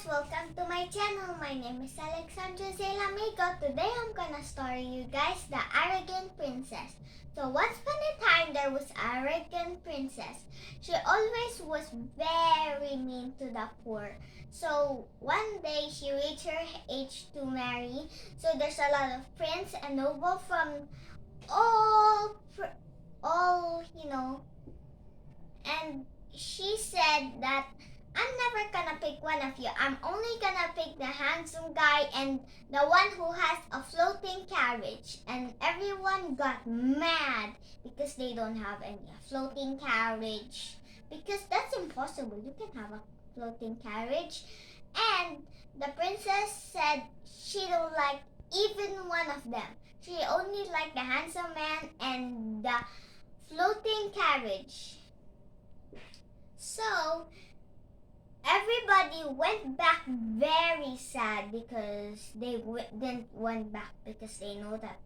welcome to my channel. My name is Alexandra. Today I'm gonna story you guys the arrogant princess. So once upon a time there was arrogant princess. She always was very mean to the poor. So one day she reached her age to marry. So there's a lot of prince and noble from all and she said that I'm never gonna pick one of you. I'm only gonna pick the handsome guy and the one who has a floating carriage. And everyone got mad because they don't have any floating carriage. Because that's impossible. You can have a floating carriage. And the princess said she don't like even one of them. She only liked the handsome man and the floating carriage. So everybody went back very sad because they didn't went back because they know that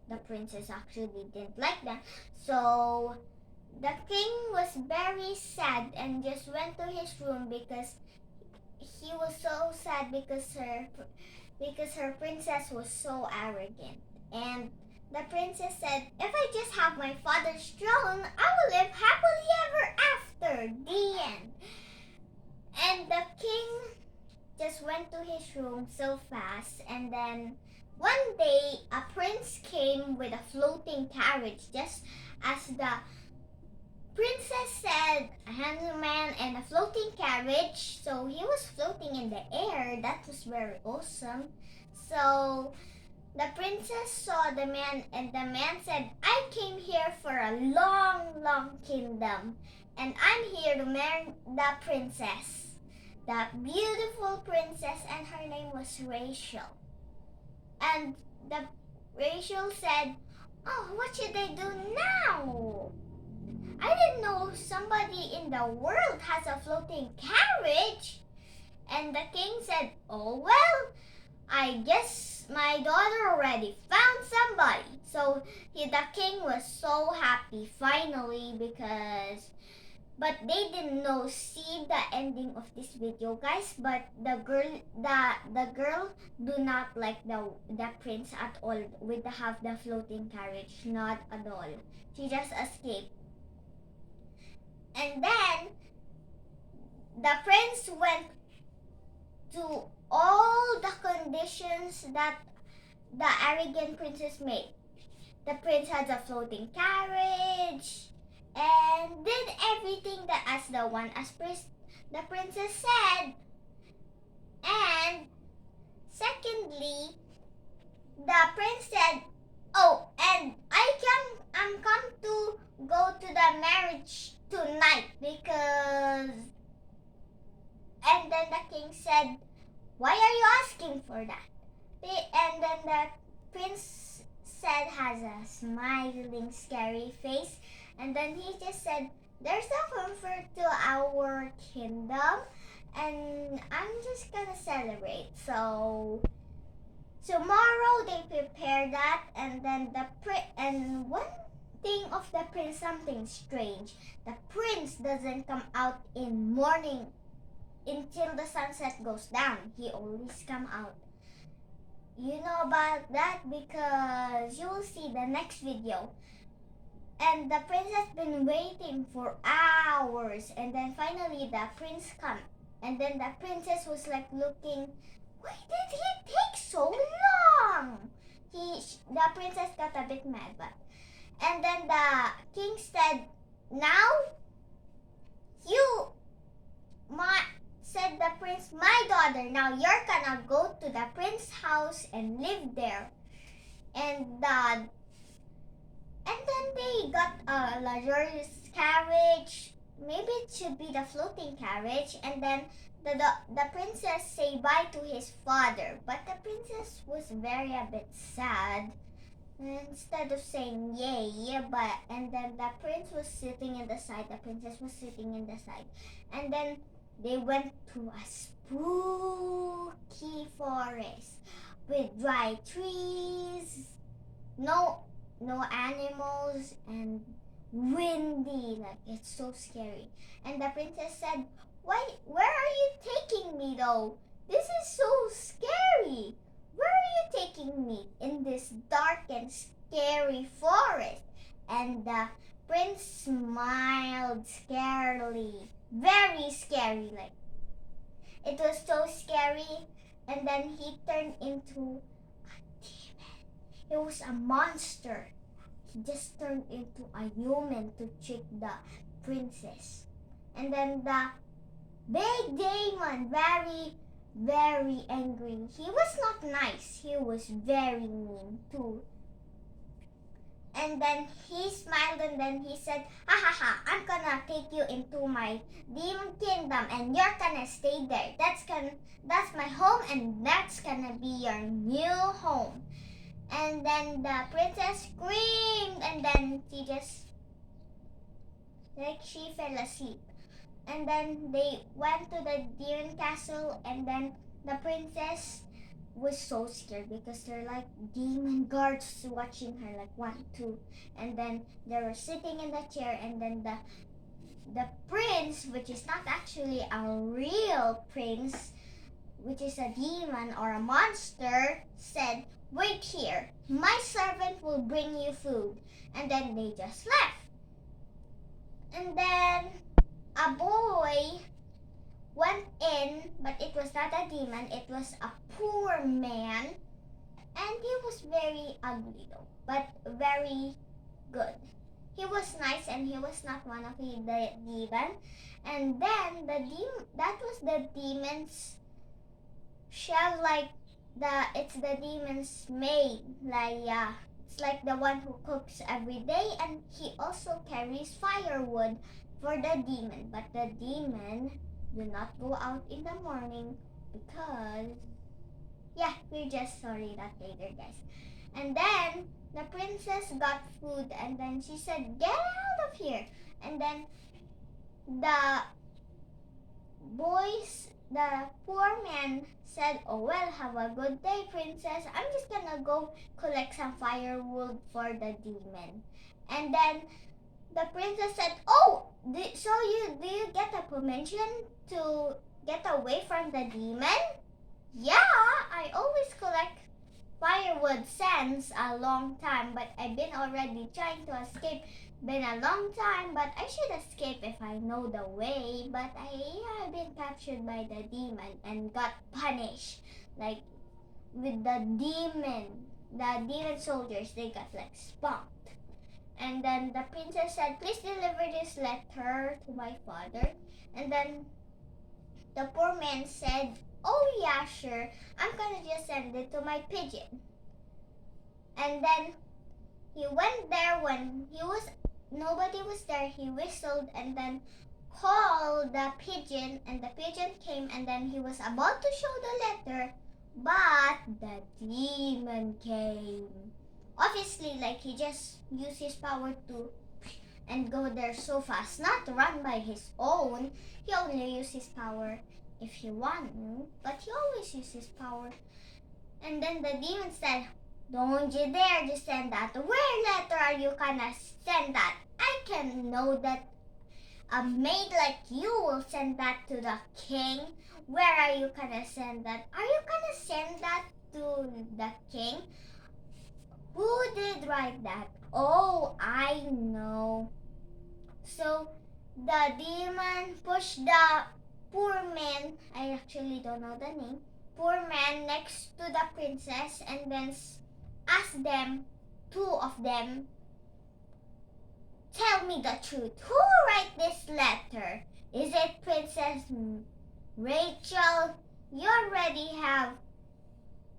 the princess actually didn't like them. So the king was very sad and just went to his room because he was so sad because her princess was so arrogant. And the princess said, "If I just have my father's throne, I will live happily ever after." The end. And the king just went to his room so fast. And then one day a prince came with a floating carriage, just as the princess said, a handsome man and a floating carriage. So he was floating in the air. That was very awesome. So the princess saw the man, and the man said, "I came here for a long, long kingdom, and I'm here to marry the princess." The beautiful princess, and her name was Rachel. And the Rachel said, "Oh, what should I do now? I didn't know somebody in the world has a floating carriage." And the king said, "Oh, well, I guess my daughter already found somebody." So the king was so happy finally but they didn't see the ending of this video, guys. But the girl do not like the prince at all with the floating carriage, not at all. She just escaped. And then the prince went to all the conditions that the arrogant princess made. The prince had a floating carriage and did everything that the princess said. And secondly, the prince said, "Oh, and I'm come to go to the marriage tonight because." And then the king said, "Why are you asking for that?" And then the prince said, has a smiling, scary face. And then he just said, "There's a comfort to our kingdom, and I'm just gonna celebrate." So tomorrow they prepare that, and then and one thing of the prince, something strange. The prince doesn't come out in morning until the sunset goes down. He always come out. You know about that because you will see the next video. And the prince has been waiting for hours, and then finally the prince come. And then the princess was like looking, "Why did he take so long?" The princess got a bit mad, and then the king said, "Now said the prince, "My daughter, now you're gonna go to the prince's house and live there." And then they got a luxurious carriage. Maybe it should be the floating carriage. And then the princess say bye to his father. But the princess was a bit sad. Instead of saying yay, and then the prince was sitting in the side, the princess was sitting in the side. And then they went to a spooky forest with dry trees, no animals, and windy, like it's so scary. And the princess said, "Where are you taking me though? This is so scary. Where are you taking me in this dark and scary forest? And the prince smiled scarily. Very scary, like it was so scary. And then he turned into a demon. It was a monster. He just turned into a human to trick the princess. And then the big demon, very, very angry. He was not nice. He was very mean too. And then he smiled and then he said, ha ha ha, I'm gonna take you into my demon kingdom and you're gonna stay there. That's my home and that's gonna be your new home. And then the princess screamed and then she fell asleep. And then they went to the demon castle and then the princess was so scared because there are like demon guards watching her, like 1, 2. And then they were sitting in the chair and then the prince, which is not actually a real prince, which is a demon or a monster, said, wait here, my servant will bring you food. And then they just left. And then a boy went in, but it was not a demon, it was a poor man. And he was very ugly though, but very good. He was nice and he was not one of the demon. And then that was the demon's shell, like it's the demon's maid. Like it's like the one who cooks every day, and he also carries firewood for the demon. But the demon do not go out in the morning because we'll just sorry that later, guys. And then the princess got food and then she said, get out of here. And then the poor man said, oh well, have a good day, princess. I'm just gonna go collect some firewood for the demon. And then the princess said, oh, do you get a permission to get away from the demon? Yeah, I always collect firewood since a long time, but I've been already trying to escape. Been a long time, but I should escape if I know the way. But I've been captured by the demon and got punished. Like with the demon soldiers, they got like spunked. And then the princess said, please deliver this letter to my father. And then the poor man said, oh yeah, sure, I'm gonna just send it to my pigeon. And then he went there when nobody was there. He whistled and then called the pigeon, and the pigeon came, and then he was about to show the letter, but the demon came. Obviously, like he just used his power to and go there so fast, not run by his own. He only used his power if he wanted, but he always used his power. And then the demon said, don't you dare just send that. Where letter are you gonna send that? I can know that a maid like you will send that to the king. Where are you gonna send that? Are you gonna send that to the king? Who did write that? Oh, I know. So the demon pushed the poor man, I actually don't know the name, poor man next to the princess and then asked them, 2 of them, tell me the truth. Who wrote this letter? Is it Princess Rachel? You already have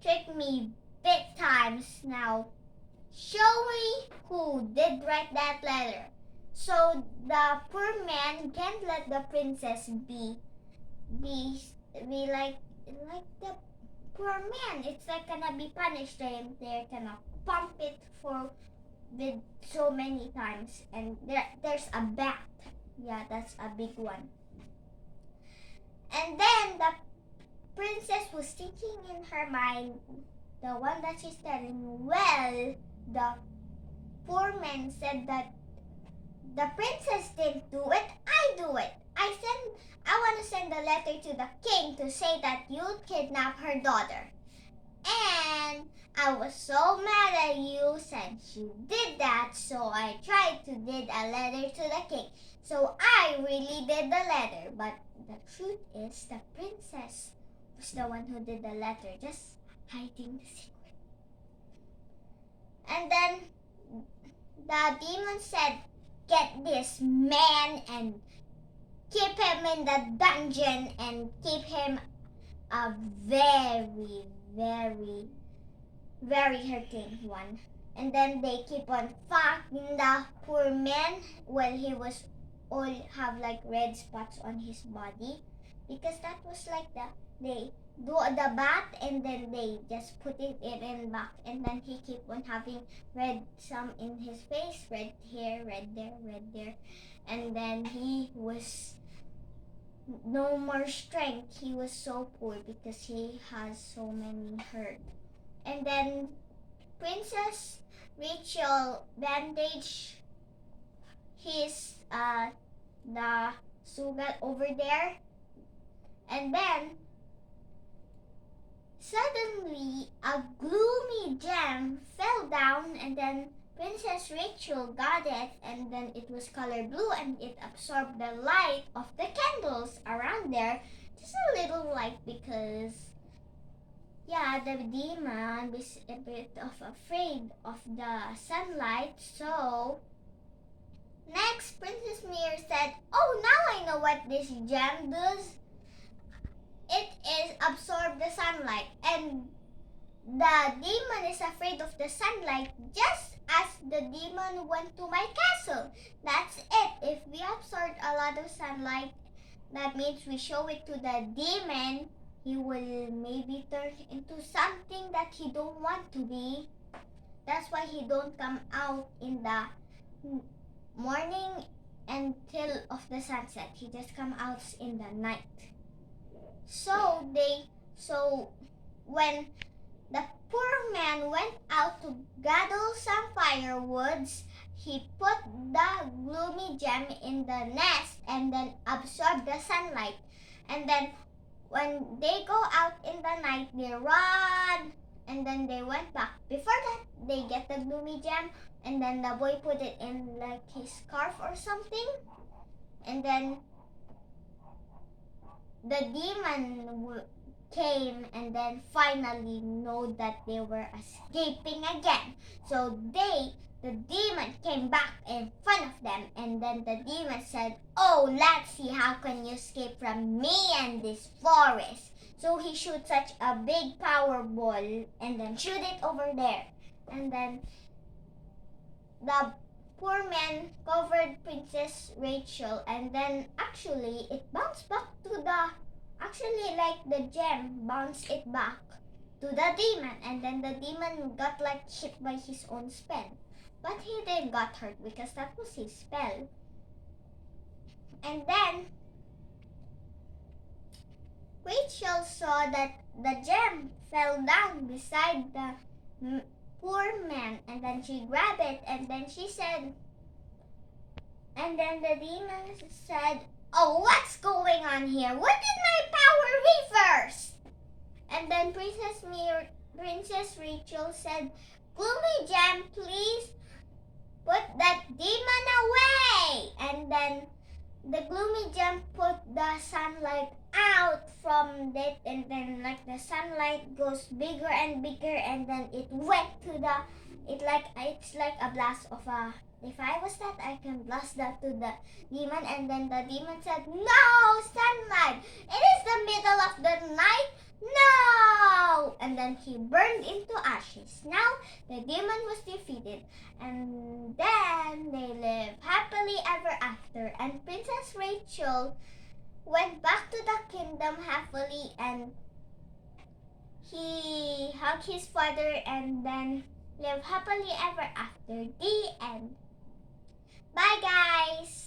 tricked me big times now. Show me who did write that letter. So the poor man can't let the princess be like the poor man. It's like gonna be punished. They're gonna pump it with so many times, and there's a bat. Yeah, that's a big one. And then the princess was thinking in her mind, the one that she's telling, well, the poor man said that the princess didn't do it, I do it. I want to send a letter to the king to say that you kidnapped her daughter. And I was so mad at you since you did that, so I tried to did a letter to the king. So I really did the letter, but the truth is the princess was the one who did the letter, just hiding the secret. And then the demon said, get this man and keep him in the dungeon and keep him a very, very, very hurting one. And then they keep on fucking the poor man while he was all have like red spots on his body, because that was like they do the bath and then they just put it in back, and then he keep on having red some in his face, red here, red there, and then he was no more strength. He was so poor because he has so many hurt. And then Princess Rachel bandaged his the sugat over there, and then suddenly a gloomy gem fell down, and then Princess Rachel got it, and then it was color blue, and it absorbed the light of the candles around there. Just a little light, because yeah, the demon is a bit of afraid of the sunlight. So next, Princess Mir said, oh, now I know what this gem does. It is absorb the sunlight, and the demon is afraid of the sunlight, just as the demon went to my castle. That's it. If we absorb a lot of sunlight, that means we show it to the demon, he will maybe turn into something that he don't want to be. That's why he don't come out in the morning until of the sunset. He just come out in the night. So when the poor man went out to gather some firewoods, he put the gloomy gem in the nest and then absorbed the sunlight. And then when they go out in the night, they run, and then they went back. Before that, they get the gloomy gem, and then the boy put it in like his scarf or something, and then the demon came, and then finally know that they were escaping again. So the demon came back in front of them, and then the demon said, oh, let's see how can you escape from me and this forest. So he shoots such a big power ball and then shoot it over there. And then the poor man covered Princess Rachel, and then actually it bounced back to like the gem bounced it back to the demon, and then the demon got like hit by his own spell. But he didn't got hurt because that was his spell. And then Rachel saw that the gem fell down beside the poor man, and then she grabbed it, and then she said, and then the demon said, oh, what's going on here? When did my power reverse? And then Princess Rachel said, gloomy gem, please put that demon away. And then the gloomy gem put the sunlight out from it, and then like the sunlight goes bigger and bigger, and then it went to it's like a blast of a, if I was that, I can blast that to the demon. And then the demon said, no, sunlight, it is the middle of the night, no! And then he burned into ashes. Now the demon was defeated, and then they lived happily ever after. And Princess Rachel went back to the kingdom happily, and he hugged his father, and then lived happily ever after. The end. Bye, guys.